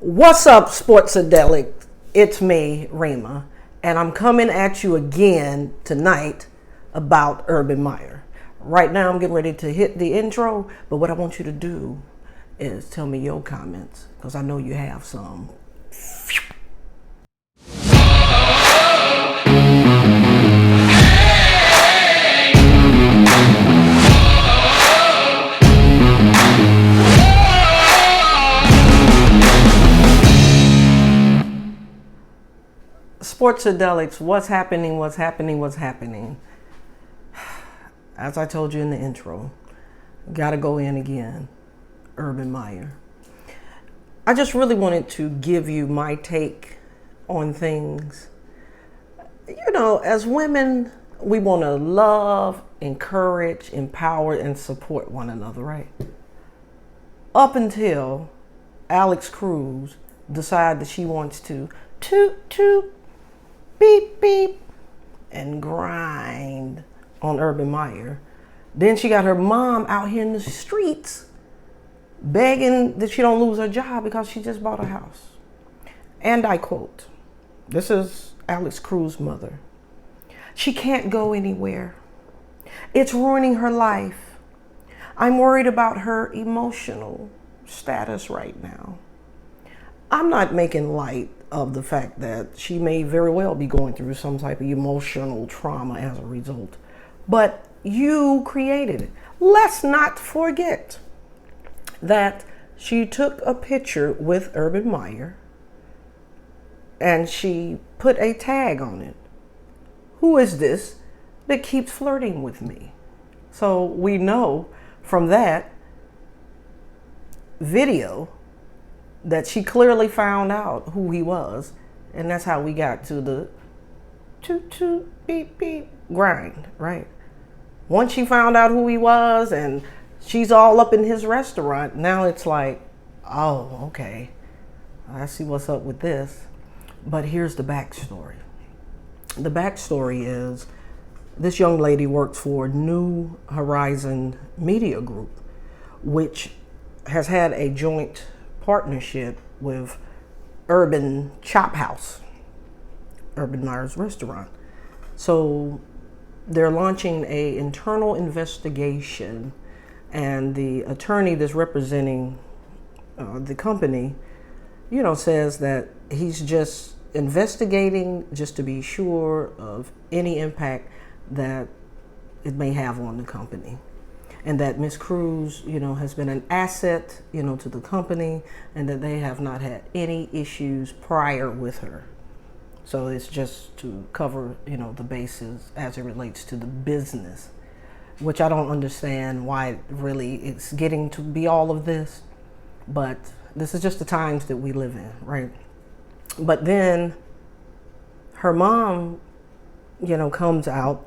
What's up, Sports-A-Delic? It's me, Rima, and I'm coming at you again tonight about Urban Meyer. Right now, I'm getting ready to hit the intro, but what I want you to do is tell me your comments, because I know you have some. Sports-A-Delic's, what's happening? As I told you in the intro, gotta go in again, Urban Meyer. I just really wanted to give you my take on things. You know, as women, we want to love, encourage, empower, and support one another, right? Up until Cruz decided that she wants to toot, beep, beep, and grind on Urban Meyer. Then she got her mom out here in the streets begging that she don't lose her job because she just bought a house. And I quote, this is Cruz's mother. "She can't go anywhere. It's ruining her life. I'm worried about her emotional status right now." I'm not making light of the fact that she may very well be going through some type of emotional trauma as a result. But you created it. Let's not forget that she took a picture with Urban Meyer and she put a tag on it. "Who is this that keeps flirting with me?" So we know from that video that she clearly found out who he was, and that's how we got to the toot, beep, beep grind, right? Once she found out who he was and she's all up in his restaurant, now it's like, oh, okay, I see what's up with this. But here's the backstory. The backstory is this young lady works for New Horizon Media Group, which has had a joint partnership with Urban Chop House, Urban Meyer's restaurant. So they're launching an internal investigation, and the attorney that's representing the company, says that he's just investigating just to be sure of any impact that it may have on the company. And that Miss Cruz, has been an asset, to the company, and that they have not had any issues prior with her. So it's just to cover, the bases as it relates to the business, which I don't understand why really it's getting to be all of this, but this is just the times that we live in, right? But then her mom, comes out,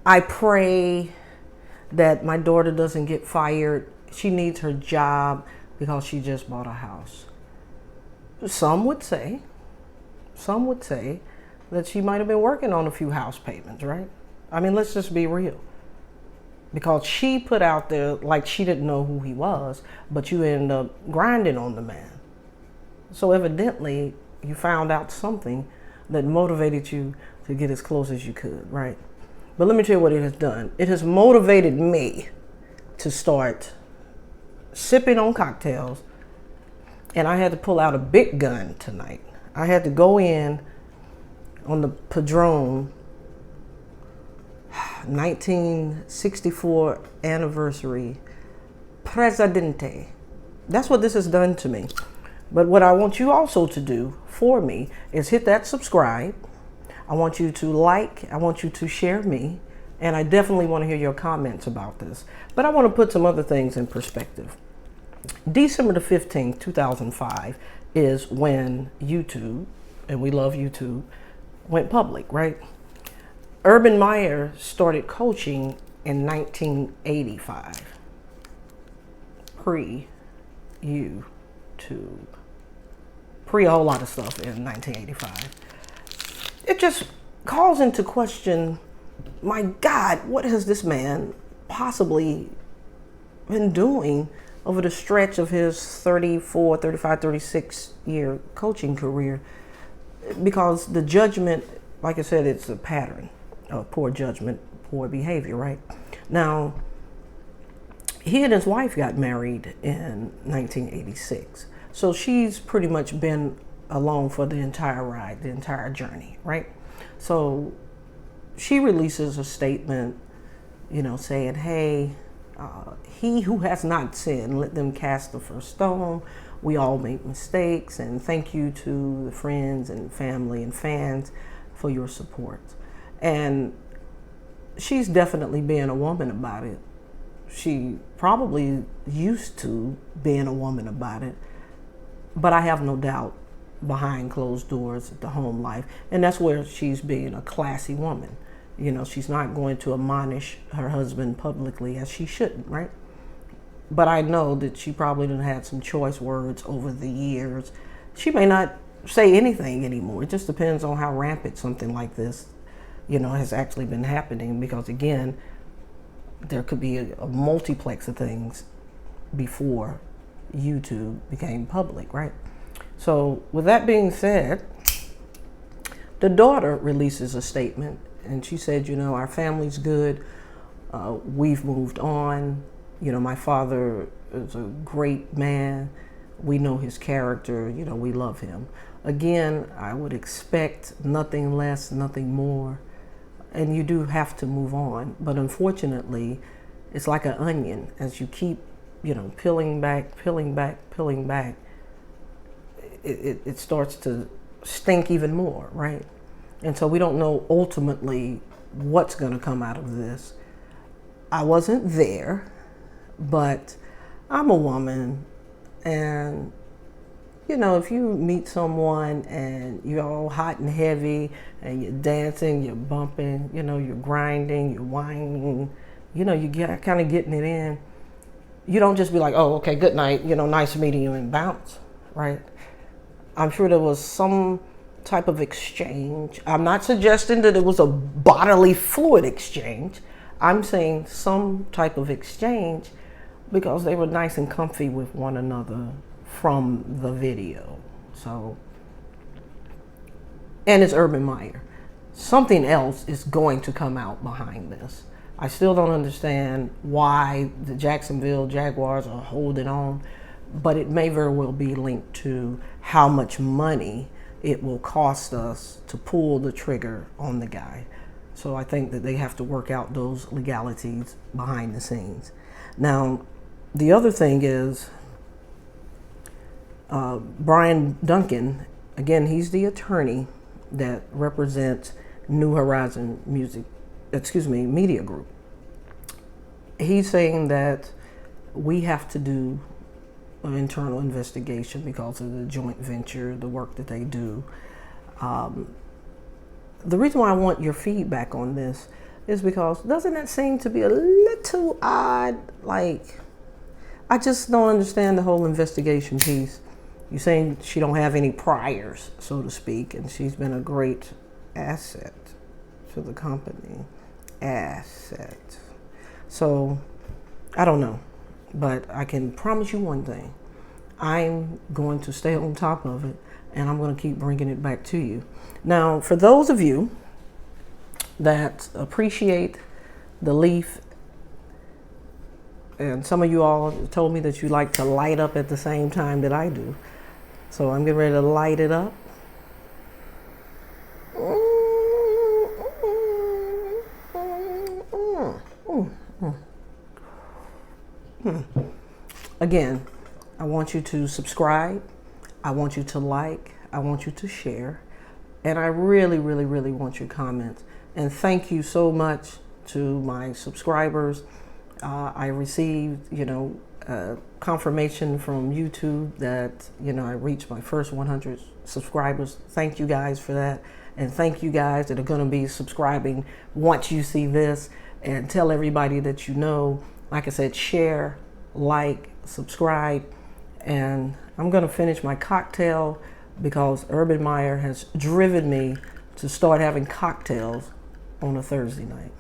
"I pray that my daughter doesn't get fired. She needs her job because she just bought a house." Some would say that she might have been working on a few house payments, right? I mean, let's just be real. Because she put out there like she didn't know who he was, but you end up grinding on the man. So evidently you found out something that motivated you to get as close as you could, right? But let me tell you what it has done. It has motivated me to start sipping on cocktails, and I had to pull out a big gun tonight. I had to go in on the Padron 1964 anniversary Presidente. That's what this has done to me. But what I want you also to do for me is hit that subscribe. I want you to like, I want you to share me, and I definitely want to hear your comments about this. But I want to put some other things in perspective. December the 15th, 2005 is when YouTube, and we love YouTube, went public, right? Urban Meyer started coaching in 1985, pre-YouTube, pre a whole lot of stuff in 1985. It just calls into question, my God, what has this man possibly been doing over the stretch of his 34, 35, 36 year coaching career, because the judgment, like I said, it's a pattern of poor judgment, poor behavior, right? Now, he and his wife got married in 1986. So she's pretty much been along for the entire ride, the entire journey, right? So she releases a statement, saying, hey, he who has not sinned, let them cast the first stone. We all make mistakes, and thank you to the friends and family and fans for your support. And she's definitely being a woman about it. She probably used to being a woman about it, but I have no doubt behind closed doors at the home life, and that's where she's being a classy woman. She's not going to admonish her husband publicly, as she shouldn't, right? But I know that she probably done had some choice words over the years. She may not say anything anymore. It just depends on how rampant something like this, has actually been happening, because again, there could be a multiplex of things before YouTube became public, right? So with that being said, the daughter releases a statement, and she said, our family's good. We've moved on. My father is a great man. We know his character. We love him. Again, I would expect nothing less, nothing more. And you do have to move on. But unfortunately, it's like an onion. As you keep, peeling back, it starts to stink even more, right? And so we don't know ultimately what's going to come out of this. I wasn't there, but I'm a woman, and if you meet someone and you're all hot and heavy and you're dancing, you're bumping, you're grinding, you're whining, you get kind of getting it in, you don't just be like, oh, okay, good night, nice meeting you, and bounce, right? I'm sure there was some type of exchange. I'm not suggesting that it was a bodily fluid exchange. I'm saying some type of exchange, because they were nice and comfy with one another from the video. So, and it's Urban Meyer. Something else is going to come out behind this. I still don't understand why the Jacksonville Jaguars are holding on, but it may very well be linked to how much money it will cost us to pull the trigger on the guy. So I think that they have to work out those legalities behind the scenes. Now, the other thing is, Brian Duncan, again, he's the attorney that represents New Horizon Media Group. He's saying that we have to do an internal investigation because of the joint venture, the work that they do. The reason why I want your feedback on this is because doesn't that seem to be a little odd? Like, I just don't understand the whole investigation piece. You're saying she don't have any priors, so to speak, and she's been a great asset to the company. Asset. So, I don't know, but I can promise you one thing. I'm going to stay on top of it, and I'm going to keep bringing it back to you. Now, for those of you that appreciate the leaf, and some of you all told me that you like to light up at the same time that I do. So I'm getting ready to light it up. Again, I want you to subscribe. I want you to like. I want you to share. And I really, really, really want your comments. And thank you so much to my subscribers. I received, confirmation from YouTube that, I reached my first 100 subscribers. Thank you guys for that. And thank you guys that are going to be subscribing once you see this. And tell everybody that you know. Like I said, share, like, subscribe. And I'm going to finish my cocktail because Urban Meyer has driven me to start having cocktails on a Thursday night.